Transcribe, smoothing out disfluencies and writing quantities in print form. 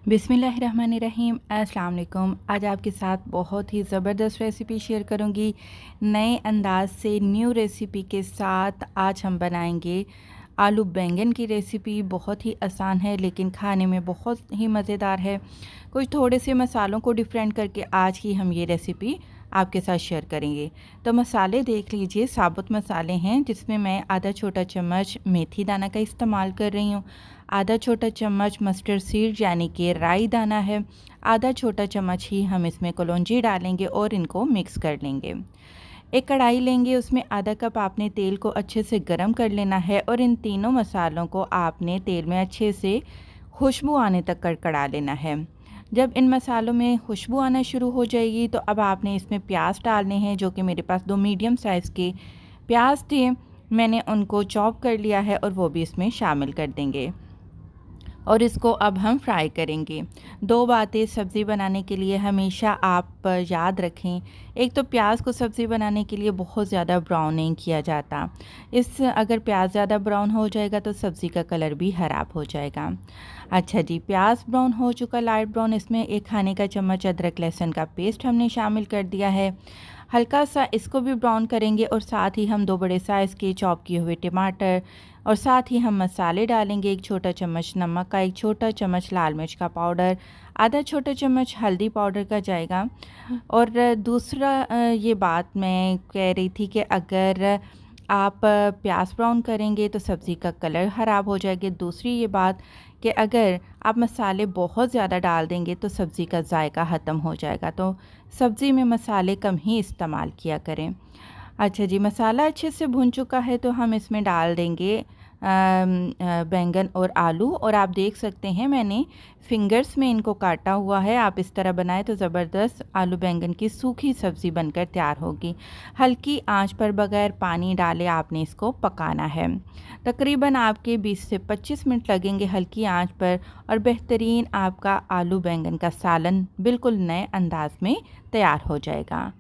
बिस्मिल्लाहिर्रहमानिर्रहीम। अस्सलाम वालेकुम। आज आपके साथ बहुत ही ज़बरदस्त रेसिपी शेयर करूंगी। नए अंदाज से न्यू रेसिपी के साथ आज हम बनाएंगे आलू बैंगन की रेसिपी। बहुत ही आसान है लेकिन खाने में बहुत ही मज़ेदार है। कुछ थोड़े से मसालों को डिफरेंट करके आज की हम ये रेसिपी आपके साथ शेयर करेंगे। तो मसाले देख लीजिए, साबुत मसाले हैं जिसमें मैं आधा छोटा चम्मच मेथी दाना का इस्तेमाल कर रही हूँ, आधा छोटा चम्मच मस्टर्ड सीड यानी कि राई दाना है, आधा छोटा चम्मच ही हम इसमें कलौंजी डालेंगे और इनको मिक्स कर लेंगे। एक कढ़ाई लेंगे, उसमें आधा कप आपने तेल को अच्छे से गरम कर लेना है और इन तीनों मसालों को आपने तेल में अच्छे से खुशबू आने तक कड़कड़ा लेना है। जब इन मसालों में खुशबू आना शुरू हो जाएगी तो अब आपने इसमें प्याज डालने हैं, जो कि मेरे पास 2 मीडियम साइज़ के प्याज थे। मैंने उनको चॉप कर लिया है और वो भी इसमें शामिल कर देंगे और इसको अब हम फ्राई करेंगे। 2 बातें सब्ज़ी बनाने के लिए हमेशा आप याद रखें। एक तो प्याज को सब्ज़ी बनाने के लिए बहुत ज़्यादा ब्राउन नहीं किया जाता। अगर प्याज ज़्यादा ब्राउन हो जाएगा तो सब्ज़ी का कलर भी ख़राब हो जाएगा। अच्छा जी, प्याज ब्राउन हो चुका, लाइट ब्राउन। इसमें 1 खाने का चम्मच अदरक लहसुन का पेस्ट हमने शामिल कर दिया है। हल्का सा इसको भी ब्राउन करेंगे और साथ ही हम 2 बड़े साइज़ के चॉप किए हुए टमाटर और साथ ही हम मसाले डालेंगे। 1 छोटा चम्मच नमक का, 1 छोटा चम्मच लाल मिर्च का पाउडर, आधा छोटा चम्मच हल्दी पाउडर का जाएगा। और दूसरा ये बात मैं कह रही थी कि अगर आप प्याज ब्राउन करेंगे तो सब्ज़ी का कलर ख़राब हो जाएगा। दूसरी ये बात कि अगर आप मसाले बहुत ज़्यादा डाल देंगे तो सब्ज़ी का जायका ख़त्म हो जाएगा। तो सब्ज़ी में मसाले कम ही इस्तेमाल किया करें। अच्छा जी, मसाला अच्छे से भुन चुका है तो हम इसमें डाल देंगे बैंगन और आलू। और आप देख सकते हैं मैंने फिंगर्स में इनको काटा हुआ है। आप इस तरह बनाएं तो ज़बरदस्त आलू बैंगन की सूखी सब्ज़ी बनकर तैयार होगी। हल्की आंच पर बगैर पानी डाले आपने इसको पकाना है। तकरीबन आपके 20 से 25 मिनट लगेंगे हल्की आंच पर और बेहतरीन आपका आलू बैंगन का सालन बिल्कुल नए अंदाज में तैयार हो जाएगा।